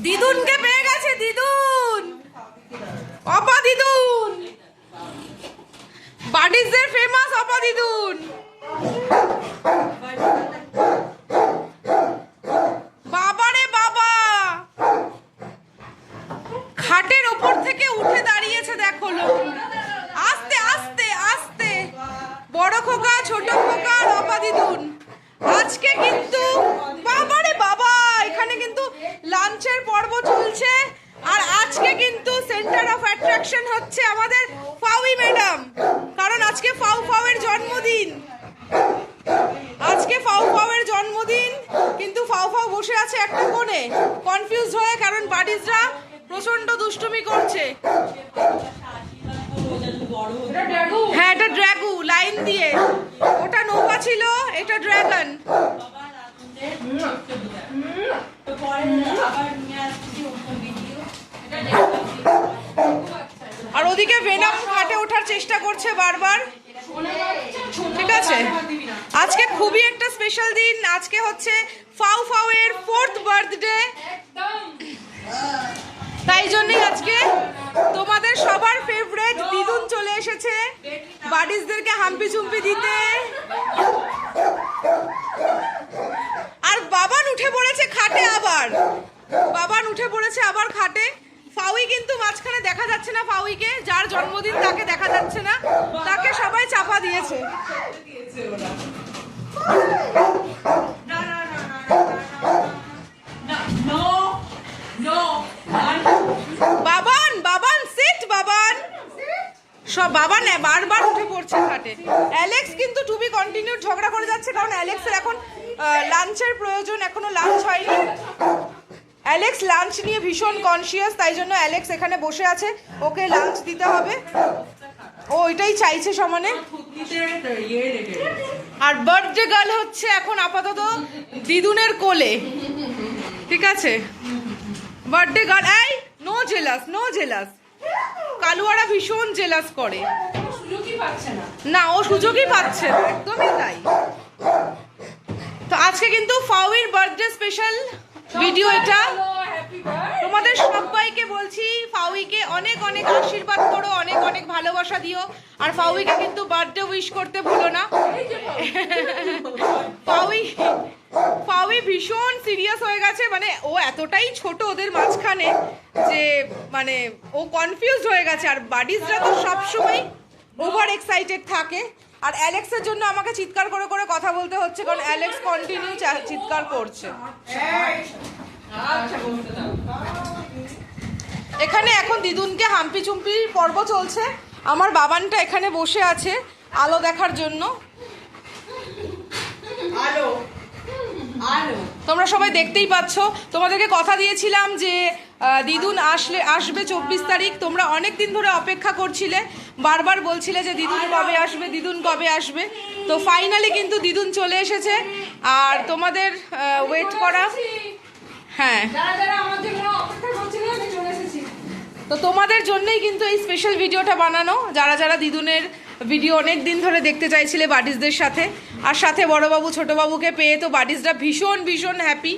দিদুনকে পেয়ে গেছে, দিদুন, অপা দিদুন, বাডিজদের ফেমাস অপা দিদুন। বাবারে বাবা, খাটের ওপর থেকে উঠে দাঁড়িয়েছে, দেখো লোক। আস্তে আস্তে আস্তে, বড় খোকা, ছোট খোকা, অপা দিদুন। আজকে কিন্তু বাবারে বাবা, এখানে কিন্তু লাঞ্চের পর্ব চলছে। আর আজকে কিন্তু সেন্টার অফ অ্যাট্রাকশন হচ্ছে আমাদের ফাউই ম্যাডাম, কারণ আজকে ফাউ ফাউ এর জন্মদিন। আজকে ফাউ ফাউ এর জন্মদিন, কিন্তু ফাউ ফাউ বসে আছে একটা কোণে কনফিউজ হয়ে, কারণ বাডিজরা প্রচন্ড দুষ্টুমি করছে। হ্যাঁ, এটা ড্রাগু, লাইন দিয়ে। ওটা নৌকা ছিল, এটা ড্রাগন। আর ওদিকে ভেনাম খাটে ওঠার চেষ্টা করছে বারবার। ঠিক আছে, আজকে খুবই একটা স্পেশাল দিন। আজকে হচ্ছে ফাউ ফাউ এর 4th বার্থডে, তাই জন্যই আজকে তোমাদের সবার ফেভারিট দিদুন চলে এসেছে বাডিজদেরকে হাম্পি চুম্পি দিতে। আর বাবান উঠে পড়েছে খাটে, আবার বাবান উঠে পড়েছে আবার খাটে। ফাউই কিন্তু মাঝখানে দেখা যাচ্ছে না, ফাউইকে, যার জন্মদিন তাকে দেখা যাচ্ছে না, তাকে সবাই চাপা দিয়েছে। বাবান, বাবান সিট, বাবান। সব বাবান বারবার উঠে পড়ছে খাটে। অ্যালেক্স কিন্তু টু বি কন্টিনিউ ঝগড়া করে যাচ্ছে, কারণ অ্যালেক্সের এখন লাঞ্চের প্রয়োজন, এখনো লাঞ্চ হয়নি। অ্যালেক্স লাঞ্চ নিয়ে ভীষণ কনসিয়াস, তাই জন্য অ্যালেক্স এখানে বসে আছে, ওকে লাঞ্চ দিতে হবে, ও এটাই চাইছে সমানে। আর বার্থডে গার্ল হচ্ছে এখন আপাতত দিদুনের কোলে। ঠিক আছে, বার্থডে গার্ল। এই নো জেলাস, নো জেলাস। কালুয়ারা ভীষণ জেলাস করে না, ও সুযোগই পাচ্ছে না, একদমই তাই। তো আজকে কিন্তু ফাউইর বার্থডে স্পেশাল ভিডিও এটা। তোমাদের সবাইকে বলছি, ফাউইকে অনেক অনেক আশীর্বাদ করো, অনেক অনেক ভালোবাসা দিও। আর ফাউইকে কিন্তু বার্থডে উইশ করতে ভুলো না। ফাউই ভীষণ সিরিয়াস হয়ে গেছে, মানে ও এতটাই ছোট ওদের মাঝখানে যে মানে ও কনফিউজ হয়ে গেছে। আর বাডিজরা তো সবসময় ওভার এক্সাইটেড থাকে। আর অ্যালেক্সের জন্য আমাকে চিৎকার করে করে কথা বলতে হচ্ছে, কারণ অ্যালেক্স কন্টিনিউ চিৎকার করছে। এখানে এখন দিদুনকে হাম্পি চুম্পি পর্ব চলছে। আমার বাবানটা এখানে বসে আছে আলো দেখার জন্য। তোমরা সবাই দেখতেই পাচ্ছ, তোমাদেরকে কথা দিয়েছিলাম যে দিদুন আসবে 24 তারিখ। তোমরা অনেক দিন ধরে অপেক্ষা করছিলে, বারবার বলছিলে যে দিদুন কবে আসবে, দিদুন কবে আসবে। তো ফাইনালি কিন্তু দিদুন চলে এসেছে। আর তোমাদের ওয়েট করা, হ্যাঁ, তো তোমাদের জন্যই কিন্তু এই স্পেশাল ভিডিওটা বানানো, যারা যারা দিদুনের ভিডিও অনেক দিন ধরে দেখতে চাইছিলে বাডিজদের সাথে। আর সাথে বড়বাবু ছোটবাবুকে পেয়ে তো বাডিজরা ভীষণ ভীষণ হ্যাপি।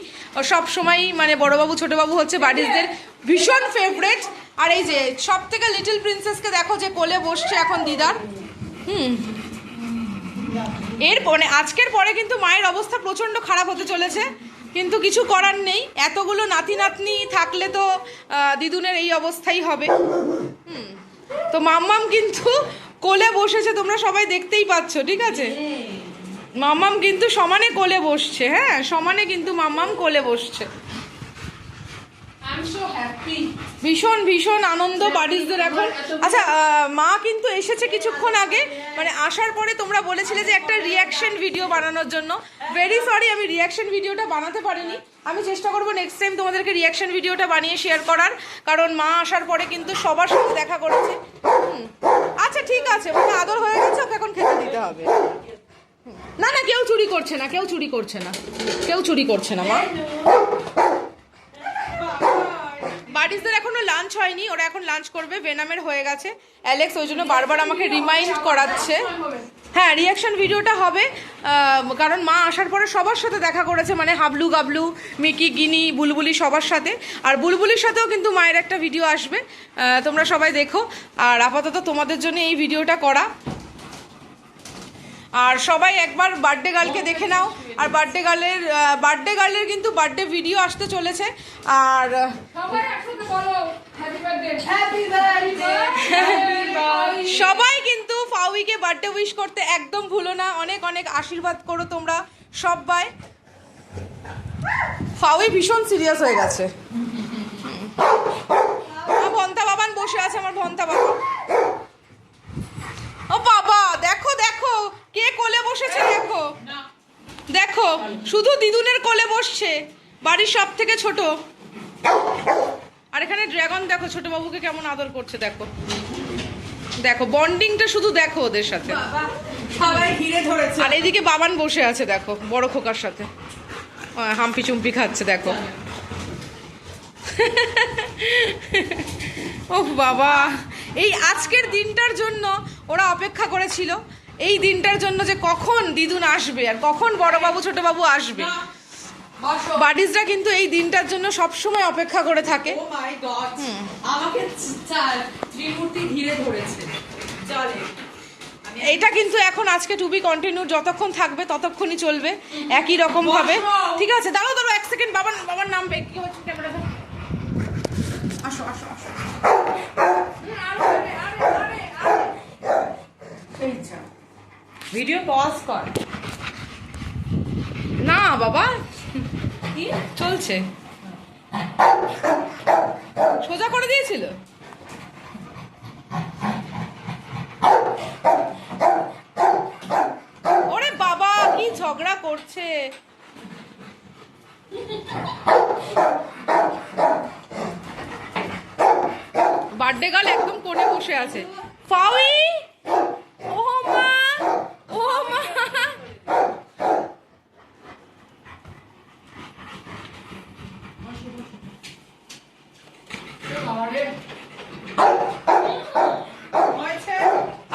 সব সময় মানে বড়বাবু ছোটবাবু হচ্ছে বাডিজদের ভীষণ ফেভারেট। আর এই যে সব থেকে লিটল প্রিন্সেসকে দেখো যে কোলে বসছে এখন দিদার। এর মানে আজকের পরে কিন্তু মায়ের অবস্থা প্রচণ্ড খারাপ হতে চলেছে, কিন্তু কিছু করার নেই। এতগুলো নাতি নাতনি থাকলে তো দিদুনের এই অবস্থাই হবে। তো মাম্মাম কিন্তু কোলে বসেছে, তোমরা সবাই দেখতেই পাচ্ছ। ঠিক আছে, মাম্মাম কিন্তু সমানে কোলে বসছে। হ্যাঁ, সমানে কিন্তু মাম্মাম কোলে বসছে। ভীষণ ভীষণ আনন্দ বাড়িদের এখন। আচ্ছা, মা কিন্তু এসেছে কিছুক্ষণ আগে, মানে আসার পরে তোমরা বলেছিলে যে একটা রিয়াকশন ভিডিও বানানোর জন্য। ভেরি সরি, আমি রিয়াকশন ভিডিওটা বানাতে পারিনি। আমি চেষ্টা করবো নেক্সট টাইম তোমাদেরকে রিয়াকশন ভিডিওটা বানিয়ে শেয়ার করার, কারণ মা আসার পরে কিন্তু সবার সাথে দেখা করেছে। আচ্ছা ঠিক আছে, মানে আদর হয়ে গেছে, ওকে এখন খেতে দিতে হবে। না না, কেউ চুরি করছে না, কেউ চুরি করছে না, কেউ চুরি করছে না মা। বাড়িতে এখনো লাঞ্চ হয়নি, ওরা এখন লাঞ্চ করবে। ভেনামের হয়ে গেছে, অ্যালেক্স ওই জন্য বারবার আমাকে রিমাইন্ড করাচ্ছে। হ্যাঁ, রিয়াকশন ভিডিওটা হবে, কারণ মা আসার পরে সবার সাথে দেখা করেছে, মানে হাবলু গাবলু, মিকি, গিনি, বুলবুলি সবার সাথে। আর বুলবুলির সাথেও কিন্তু মায়ের একটা ভিডিও আসবে, তোমরা সবাই দেখো। আর আপাতত তোমাদের জন্য এই ভিডিওটা করা। আর সবাই একবার বার্থডে গার্লকে দেখে নাও। আর বার্থডে গার্লের কিন্তু বার্থডে ভিডিও আসতে চলেছে। আর সবাই কিন্তু ফাউইকে বার্থডে উইশ করতে একদম ভুলো না। অনেক অনেক আশীর্বাদ করো তোমরা সবাই। ফাউই ভীষণ সিরিয়াস হয়ে গেছে। ভন্তা বাবান বসে আছে, আমার ভন্তা বাবা। ও বাবা, দেখো দেখো কে কোলে বসেছে, দেখো দেখো, শুধু দিদুনের কোলে বসছে, বাড়ির সব থেকে ছোট। আর এখানে ড্রাগন দেখো ছোট বাবুকে কেমন আদর করছে, দেখো দেখো বন্ডিংটা শুধু দেখো ওদের সাথে। সবাই ঘিরে ধরেছে। আর এদিকে বাবান বসে আছে দেখো বড় খোকার সাথে, হাম্পি চুম্পি খাচ্ছে দেখো। ও বাবা, এই আজকের দিনটার জন্য ওরা অপেক্ষা করেছিল, এই দিনটার জন্য যে কখন দিদুন আসবে আর কখন বড়বাবু ছোটবাবু আসবে। বাডিজরা কিন্তু এই দিনটার জন্য সব সময় অপেক্ষা করে থাকে। ও মাই গড, আমাকে ত্রিমূর্তি ঘিরে ধরেছে। চলে, এটা কিন্তু এখন আজকে টু বি কন্টিনিউ, যতক্ষণ থাকবে ততক্ষণই চলবে একই রকম ভাবে। ঠিক আছে, দাঁড়াও দাঁড়াও এক সেকেন্ড, বাবার নামবে। কি হচ্ছে ক্যামেরাটা? আসো আসো আসো। ভিডিও পজ কর না বাবা, কি চলছে, সোজা করে দিয়েছিল। ওরে বাবা, কি ঝগড়া করছে। বার্থডে গার্ল একদম কোণে বসে আছে। ফাউই, ও মা, ও মা।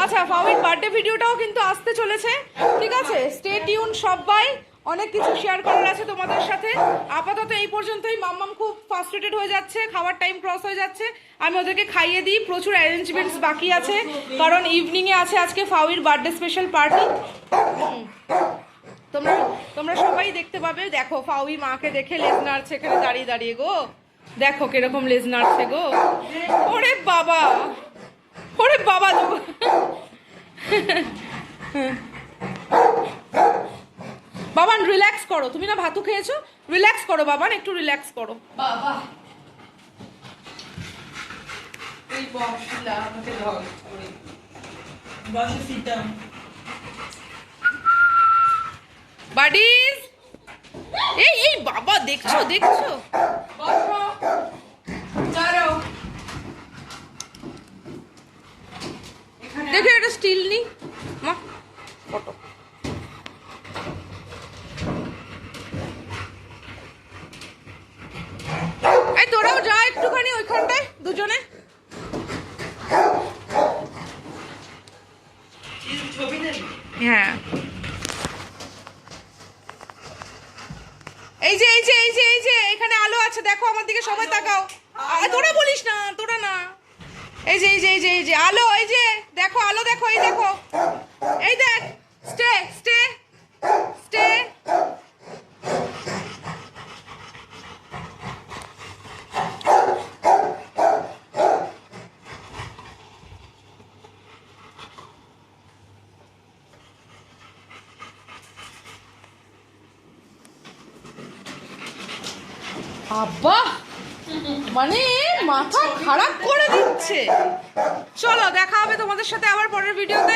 আচ্ছা, ফাউইর বার্থডে ভিডিওটাও কিন্তু আসতে চলেছে, ঠিক আছে? স্টে টিউন সবাই, অনেক কিছু শেয়ার করার আছে তোমাদের সাথে। আপাতত এই পর্যন্তই। মাম্মাম খুব ফার্স্ট্রেটেড হয়ে যাচ্ছে, খাবার টাইম ক্রস হয়ে যাচ্ছে, আমি ওদেরকে খাইয়ে দিই। প্রচুর অ্যারেঞ্জমেন্টস বাকি আছে, কারণ ইভিনিংয়ে আছে আজকে ফাউইর বার্থডে স্পেশাল পার্টি। তোমরা সবাই দেখতে পাবে। দেখো ফাউই মাকে দেখে লেজ নাড়ছে এখানে দাঁড়িয়ে দাঁড়িয়ে গো, দেখো কিরকম লেজ নাড়ছে গো। ওরে বাবা, ওরে বাবা। বাবান রিল্যাক্স করো, তুমি না ভাতু খেয়েছো, রিল্যাক্স করো বাবান, একটু রিল্যাক্স করো। বাবা এই বক্সটা আমাকে দাও করে বসে সিটা বাডিজ। এই এই বাবা, দেখছো দেখছো, বসো চলো। দেখো এটা স্টিল নি মা, ফটো। এই তোরাও যা একটুখানি ওইখানটায় দুজনে। ছবি নেবে? হ্যাঁ, এই যে এই যে এই যে এই যে এখানে আলো আছে, দেখো আমার দিকে সবাই তাকাও। তোরা বলিস না, তোরা না। এই যে এই যে এই যে এই যে আলো, এই যে দেখো আলো, দেখো এই দেখো, এই দেখ, স্টে স্টে স্টে। আব্বা, মানে মাথা খারাপ করে দিচ্ছে। চলো দেখা হবে তোমাদের সাথে আবার পরের ভিডিওতে।